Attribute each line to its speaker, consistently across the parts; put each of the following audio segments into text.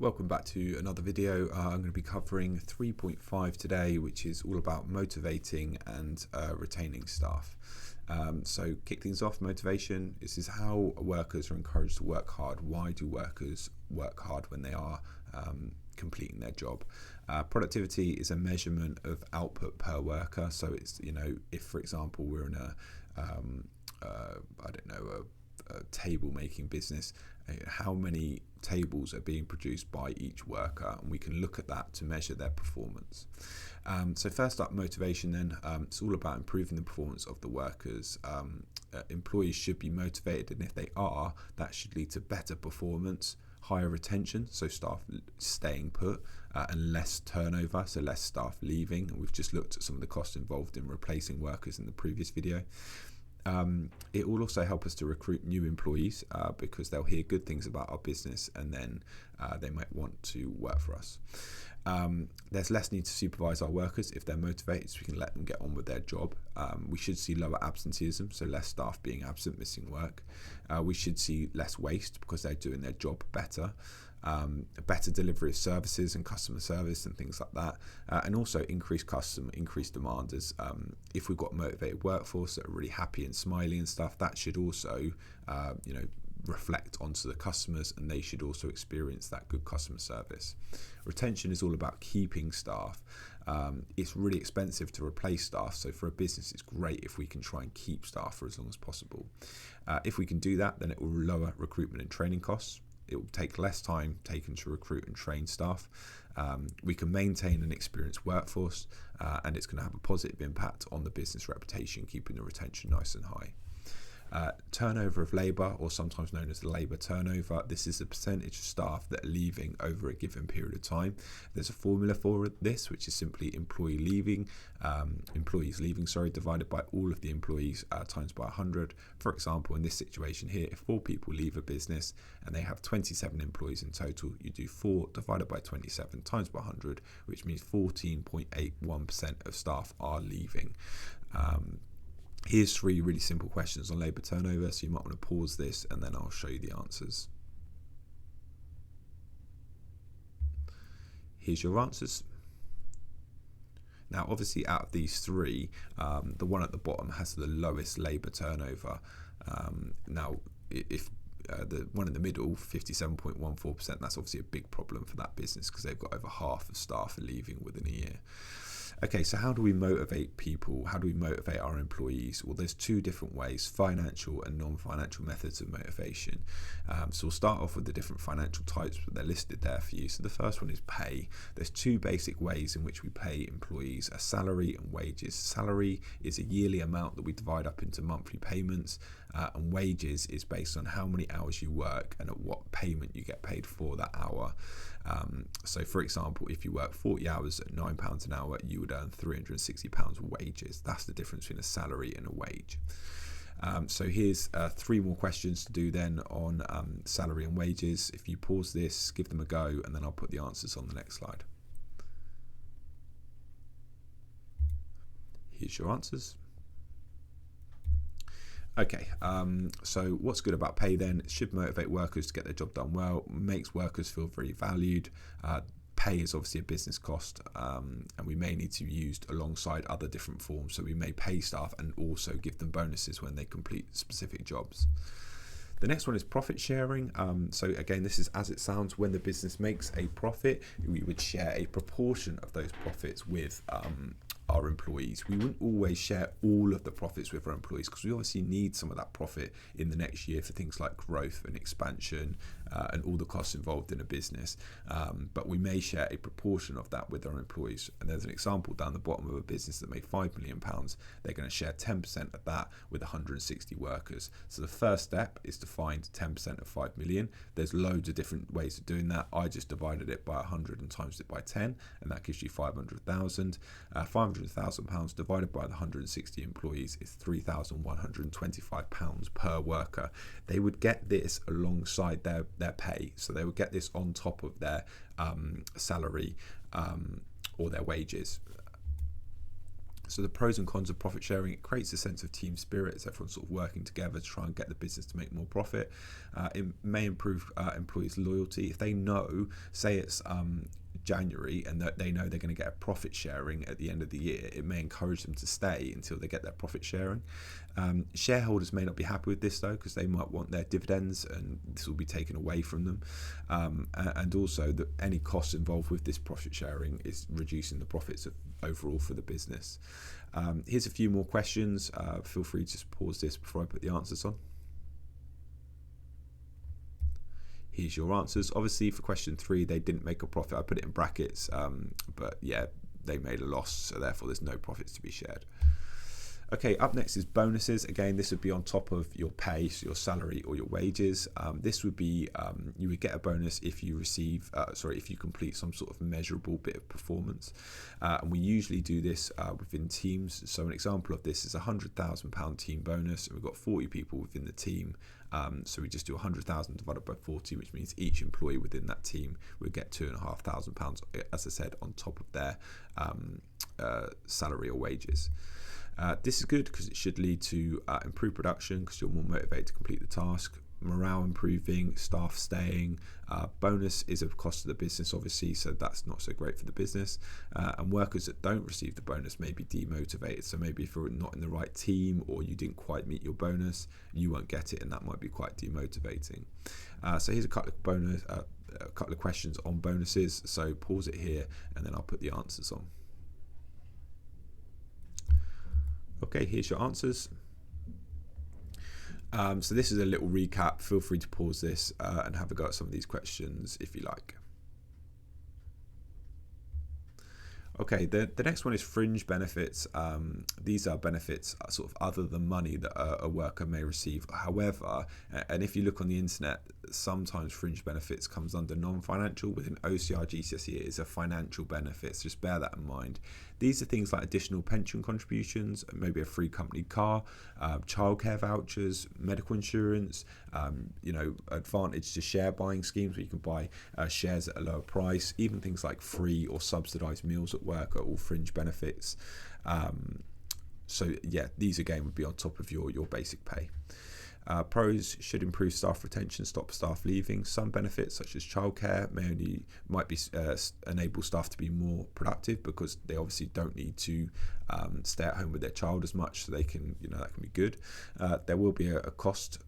Speaker 1: Welcome back to another video. I'm going to be covering 3.5 today, which is all about motivating and retaining staff. So kick things off, motivation. This is how workers are encouraged to work hard. Why do workers work hard when they are completing their job? Productivity is a measurement of output per worker. So it's, if for example we're in a table making business, how many tables are being produced by each worker, and we can look at that to measure their performance. So first up, motivation then. It's all about improving the performance of the workers. Employees should be motivated, and if they are, that should lead to better performance, higher retention, so staff staying put, and less turnover, so less staff leaving. And we've just looked at some of the costs involved in replacing workers in the previous video. It will also help us to recruit new employees because they'll hear good things about our business, and then they might want to work for us. There's less need to supervise our workers if they're motivated, so we can let them get on with their job. We should see lower absenteeism, so less staff being absent, missing work. We should see less waste because they're doing their job better. A better delivery of services and customer service and things like that, and also increased demand. As if we've got a motivated workforce that are really happy and smiley and stuff, that should also reflect onto the customers, and they should also experience that good customer service. Retention is all about keeping staff. It's really expensive to replace staff, so for a business it's great if we can try and keep staff for as long as possible. If we can do that, then it will lower recruitment and training costs. It will take less time taken to recruit and train staff. We can maintain an experienced workforce, and it's going to have a positive impact on the business reputation, keeping the retention nice and high. Turnover of labour, or sometimes known as the labour turnover. This is the percentage of staff that are leaving over a given period of time. There's a formula for this, which is simply employees leaving, divided by all of the employees times by 100. For example, in this situation here, if 4 people leave a business and they have 27 employees in total, you do 4 divided by 27 times by 100, which means 14.81% of staff are leaving. Here's 3 really simple questions on labour turnover, so you might want to pause this and then I'll show you the answers. Here's your answers. Now obviously out of these 3, the one at the bottom has the lowest labour turnover. Now if the one in the middle, 57.14%, that's obviously a big problem for that business because they've got over half of staff are leaving within a year. Okay, so how do we motivate people? How do we motivate our employees? Well, there's 2 different ways: financial and non-financial methods of motivation. So we'll start off with the different financial types, but they're listed there for you. So the first one is pay. There's 2 basic ways in which we pay employees: a salary and wages. Salary is a yearly amount that we divide up into monthly payments, and wages is based on how many hours you work and at what payment you get paid for that hour. So for example, if you work 40 hours at £9 an hour, you would earn £360 wages. That's the difference between a salary and a wage. So here's 3 more questions to do then on salary and wages. If you pause this, give them a go, and then I'll put the answers on the next slide. Here's your answers. Okay, so what's good about pay then? It should motivate workers to get their job done well, makes workers feel very valued. Pay is obviously a business cost, and we may need to be used alongside other different forms. So we may pay staff and also give them bonuses when they complete specific jobs. The next one is profit sharing. So again, this is as it sounds. When the business makes a profit, we would share a proportion of those profits with our employees. We wouldn't always share all of the profits with our employees because we obviously need some of that profit in the next year for things like growth and expansion and all the costs involved in a business. But we may share a proportion of that with our employees. And there's an example down the bottom of a business that made £5 million. They're going to share 10% of that with 160 workers. So the first step is to find 10% of 5 million. There's loads of different ways of doing that. I just divided it by 100 and times it by 10, and that gives you 500,000. £500,000 divided by the 160 employees is £3,125 per worker. They would get this alongside their pay, so they would get this on top of their salary or their wages. So the pros and cons of profit sharing: it creates a sense of team spirit. It's everyone sort of working together to try and get the business to make more profit. It may improve employees' loyalty. If they know, say it's January, and that they know they're going to get a profit sharing at the end of the year, it may encourage them to stay until they get their profit sharing. Shareholders may not be happy with this though, because they might want their dividends, and this will be taken away from them. And also that any costs involved with this profit sharing is reducing the profits overall for the business. Here's a few more questions. Feel free to just pause this before I put the answers on. Here's your answers. Obviously for question 3, they didn't make a profit. I put it in brackets, but yeah, they made a loss, so therefore there's no profits to be shared. Okay, up next is bonuses. Again, this would be on top of your pay, so your salary or your wages. This would be, you would get a bonus if you receive, if you complete some sort of measurable bit of performance. And we usually do this within teams. So an example of this is a £100,000 team bonus, and we've got 40 people within the team. So we just do 100,000 divided by 40, which means each employee within that team would get £2,500, as I said, on top of their salary or wages. This is good because it should lead to improved production, because you're more motivated to complete the task, morale improving, staff staying. Bonus is a cost to the business, obviously, so that's not so great for the business. And workers that don't receive the bonus may be demotivated. So maybe if you're not in the right team, or you didn't quite meet your bonus, you won't get it, and that might be quite demotivating. So here's a couple of questions on bonuses. So pause it here, and then I'll put the answers on. Okay, here's your answers. So this is a little recap. Feel free to pause this and have a go at some of these questions if you like. Okay, the next one is fringe benefits. These are benefits sort of other than money that a worker may receive. However, and if you look on the internet, sometimes fringe benefits comes under non-financial. Within OCR GCSE, it is a financial benefits. Just bear that in mind. These are things like additional pension contributions, maybe a free company car, childcare vouchers, medical insurance, advantage to share buying schemes where you can buy shares at a lower price. Even things like free or subsidised meals at work are all fringe benefits. So yeah, these again would be on top of your basic pay. Pros: should improve staff retention, stop staff leaving. Some benefits, such as childcare, might be enable staff to be more productive, because they obviously don't need to stay at home with their child as much, so they can, that can be good. There will be a cost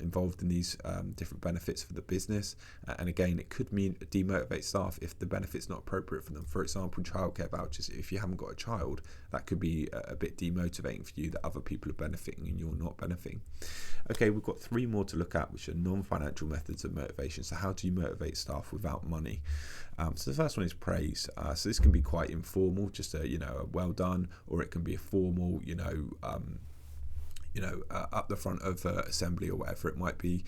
Speaker 1: involved in these different benefits for the business, and again, it could mean demotivate staff if the benefit's not appropriate for them. For example, childcare vouchers. If you haven't got a child, that could be a bit demotivating for you, that other people are benefiting and you're not benefiting. Okay, we've got 3 more to look at, which are non-financial methods of motivation. So how do you motivate staff without money? So the first one is praise. So this can be quite informal, just a well done, or it can be a formal, up the front of assembly or whatever it might be.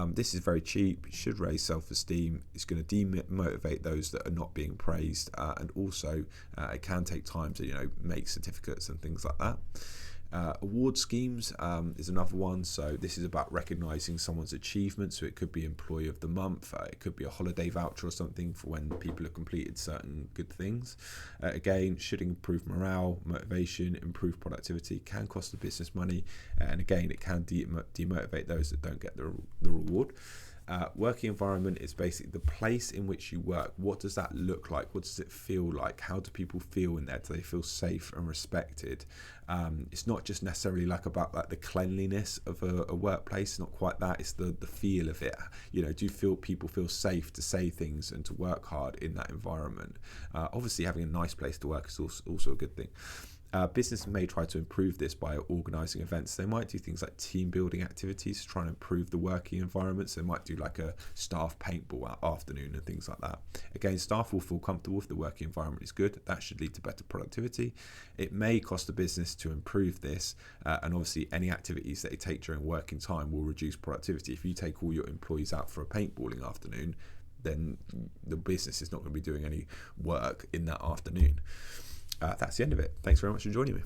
Speaker 1: This is very cheap. It should raise self-esteem. It's going to demotivate those that are not being praised, and also it can take time to make certificates and things like that. Award schemes is another one. So this is about recognizing someone's achievements. So it could be employee of the month, it could be a holiday voucher or something for when people have completed certain good things. Again, should improve morale, motivation, improve productivity, can cost the business money, and again, it can demotivate those that don't get the reward. Working environment is basically the place in which you work. What does that look like? What does it feel like? How do people feel in there? Do they feel safe and respected? It's not just necessarily about the cleanliness of a workplace, not quite that. It's the feel of it. Do people feel safe to say things and to work hard in that environment? Obviously, having a nice place to work is also a good thing. Business may try to improve this by organising events. They might do things like team building activities to try and improve the working environment. So they might do like a staff paintball afternoon and things like that. Again, staff will feel comfortable if the working environment is good. That should lead to better productivity. It may cost the business to improve this, and obviously any activities that they take during working time will reduce productivity. If you take all your employees out for a paintballing afternoon, then the business is not going to be doing any work in that afternoon. That's the end of it. Thanks very much for joining me.